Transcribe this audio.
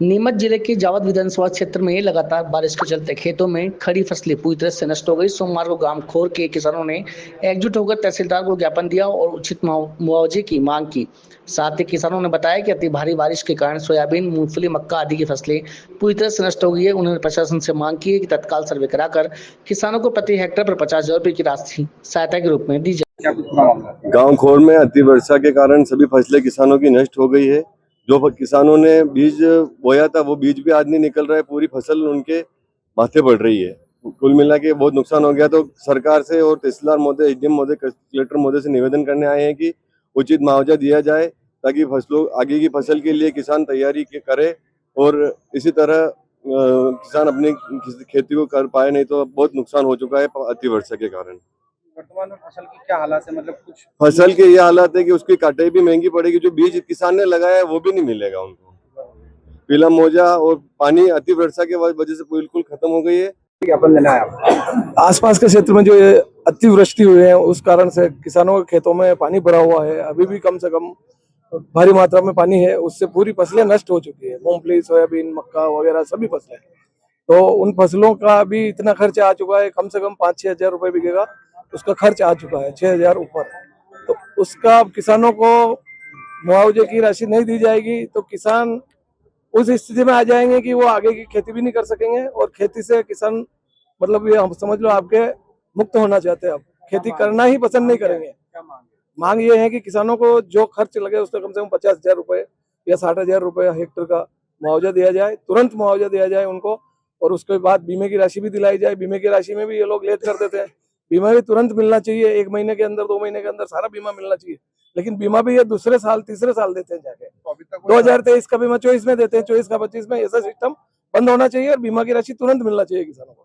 नीमच जिले के जावद विधानसभा क्षेत्र में लगातार बारिश के चलते खेतों में खड़ी फसलें पूरी तरह से नष्ट हो गई। सोमवार को गांव खोर के किसानों ने एकजुट होकर तहसीलदार को ज्ञापन दिया और उचित मुआवजे की मांग की। साथ ही किसानों ने बताया कि अति भारी बारिश के कारण सोयाबीन, मूंगफली, मक्का आदि की फसलें पूरी तरह से नष्ट हो गई है। उन्होंने प्रशासन से मांग की है कि तत्काल सर्वे कराकर किसानों को प्रति हेक्टेयर पर 50,000 रुपए की राशि सहायता के रूप में दी जाए। गांव खोर में अति वर्षा के कारण सभी फसलें किसानों की नष्ट हो गई है। जो किसानों ने बीज बोया था वो बीज भी आज नहीं निकल रहा है, पूरी फसल उनके माथे पड़ रही है। कुल मिला के बहुत नुकसान हो गया। तो सरकार से और तहसीलदार महोदय, एसडीएम महोदय, कलेक्टर महोदय से निवेदन करने आए हैं कि उचित मुआवजा दिया जाए ताकि फसलों आगे की फसल के लिए किसान तैयारी करे और इसी तरह किसान अपनी खेती को कर पाए, नहीं तो बहुत नुकसान हो चुका है अति वर्षा के कारण। वर्तमान में फसल की क्या हालत है? मतलब कुछ फसल की ये हालत है कि उसकी कटाई भी महंगी पड़ेगी। जो बीज किसान ने लगाया है वो भी नहीं मिलेगा उनको। पीला मोजा और पानी अति वर्षा के वजह से बिल्कुल खत्म हो गई है। ज्ञापन देना है आपको? आसपास के क्षेत्र में जो ये अतिवृष्टि हुई है उस कारण से किसानों के खेतों में पानी भरा हुआ है। अभी भी कम से कम भारी मात्रा में पानी है, उससे पूरी फसलें नष्ट हो चुकी है। मूंगफली, सोयाबीन, मक्का वगैरह सभी फसलें। तो उन फसलों का भी इतना खर्च आ चुका है, कम से कम 5-6 हजार रुपए बिकेगा उसका खर्च आ चुका है, 6,000 ऊपर। तो उसका किसानों को मुआवजे की राशि नहीं दी जाएगी तो किसान उस स्थिति में आ जाएंगे कि वो आगे की खेती भी नहीं कर सकेंगे। और खेती से किसान मतलब ये हम समझ लो आपके मुक्त होना चाहते हैं, अब खेती करना ही पसंद नहीं करेंगे। मांग ये है कि किसानों को जो खर्च लगे उसका कम से कम 50,000 रुपए या 60,000 रुपए हेक्टेयर का मुआवजा दिया जाए, तुरंत मुआवजा दिया जाए उनको। और उसके बाद बीमे की राशि भी दिलाई जाए। बीमे की राशि में भी ये लोग लेट कर देते हैं। बीमा भी तुरंत मिलना चाहिए, 1 महीने के अंदर, 2 महीने के अंदर सारा बीमा मिलना चाहिए। लेकिन बीमा भी ये दूसरे साल, तीसरे साल देते हैं जाके। 2023 का बीमा 24 में देते हैं, 24 का 25 में। ऐसा सिस्टम बंद होना चाहिए और बीमा की राशि तुरंत मिलना चाहिए किसानों को।